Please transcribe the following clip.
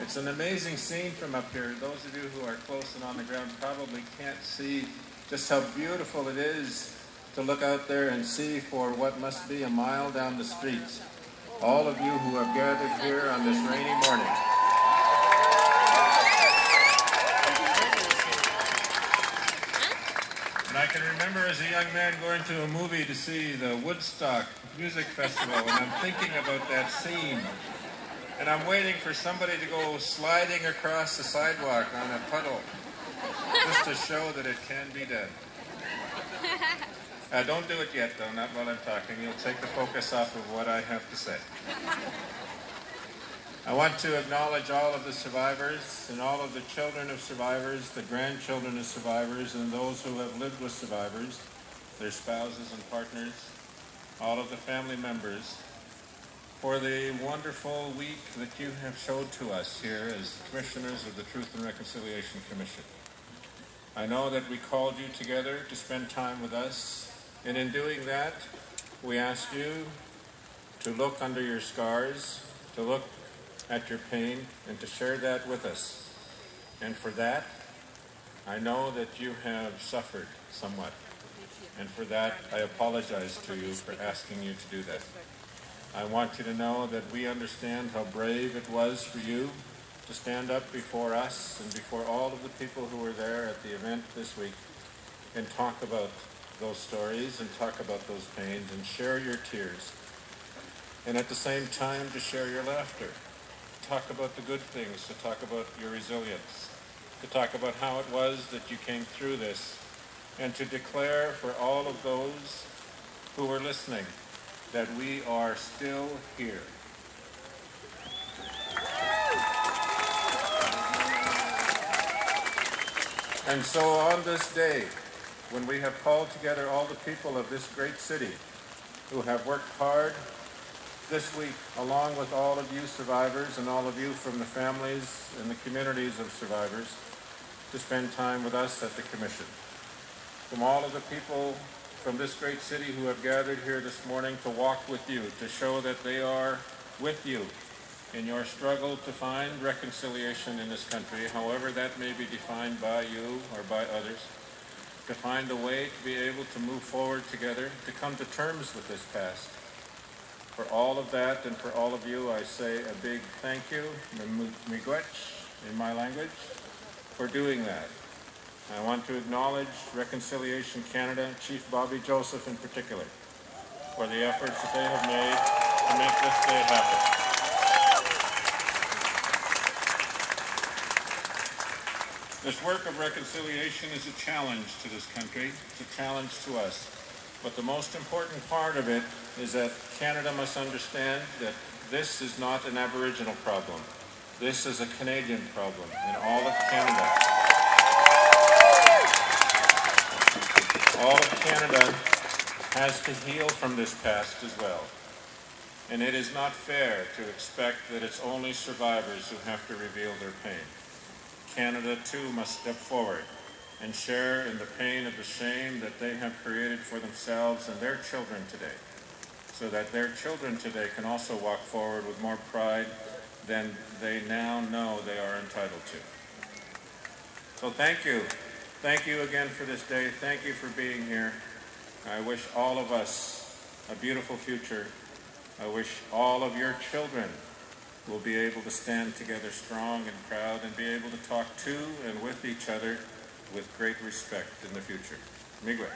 It's an amazing scene from up here. Those of you who are close and on the ground probably can't see just how beautiful it is to look out there and see for what must be a mile down the street. All of you who have gathered here on this rainy morning. And I can remember as a young man going to a movie to see the Woodstock Music Festival, and I'm thinking about that scene. And I'm waiting for somebody to go sliding across the sidewalk on a puddle, just to show that it can be done. Don't do it yet, though, not while I'm talking. You'll take the focus off of what I have to say. I want to acknowledge all of the survivors and all of the children of survivors, the grandchildren of survivors, and those who have lived with survivors, their spouses and partners, all of the family members, for the wonderful week that you have showed to us here as commissioners of the Truth and Reconciliation Commission. I know that we called you together to spend time with us, and in doing that, we ask you to look under your scars, to look at your pain, and to share that with us. And for that, I know that you have suffered somewhat, and for that, I apologize to you for asking you to do that. I want you to know that we understand how brave it was for you to stand up before us and before all of the people who were there at the event this week and talk about those stories and talk about those pains and share your tears. And at the same time, to share your laughter. Talk about the good things, to talk about your resilience, to talk about how it was that you came through this, and to declare for all of those who were listening that we are still here. And so on this day, when we have called together all the people of this great city who have worked hard this week, along with all of you survivors and all of you from the families and the communities of survivors, to spend time with us at the Commission. From all of the people from this great city who have gathered here this morning to walk with you, to show that they are with you in your struggle to find reconciliation in this country, however that may be defined by you or by others, to find a way to be able to move forward together, to come to terms with this past. For all of that and for all of you, I say a big thank you, miigwech in my language, for doing that. I want to acknowledge Reconciliation Canada, Chief Bobby Joseph in particular, for the efforts that they have made to make this day happen. This work of reconciliation is a challenge to this country. It's a challenge to us. But the most important part of it is that Canada must understand that this is not an Aboriginal problem. This is a Canadian problem in all of Canada. All of Canada has to heal from this past as well. And it is not fair to expect that it's only survivors who have to reveal their pain. Canada too must step forward and share in the pain of the shame that they have created for themselves and their children today, so that their children today can also walk forward with more pride than they now know they are entitled to. So thank you. Thank you again for this day. Thank you for being here. I wish all of us a beautiful future. I wish all of your children will be able to stand together strong and proud and be able to talk to and with each other with great respect in the future. Miigwech.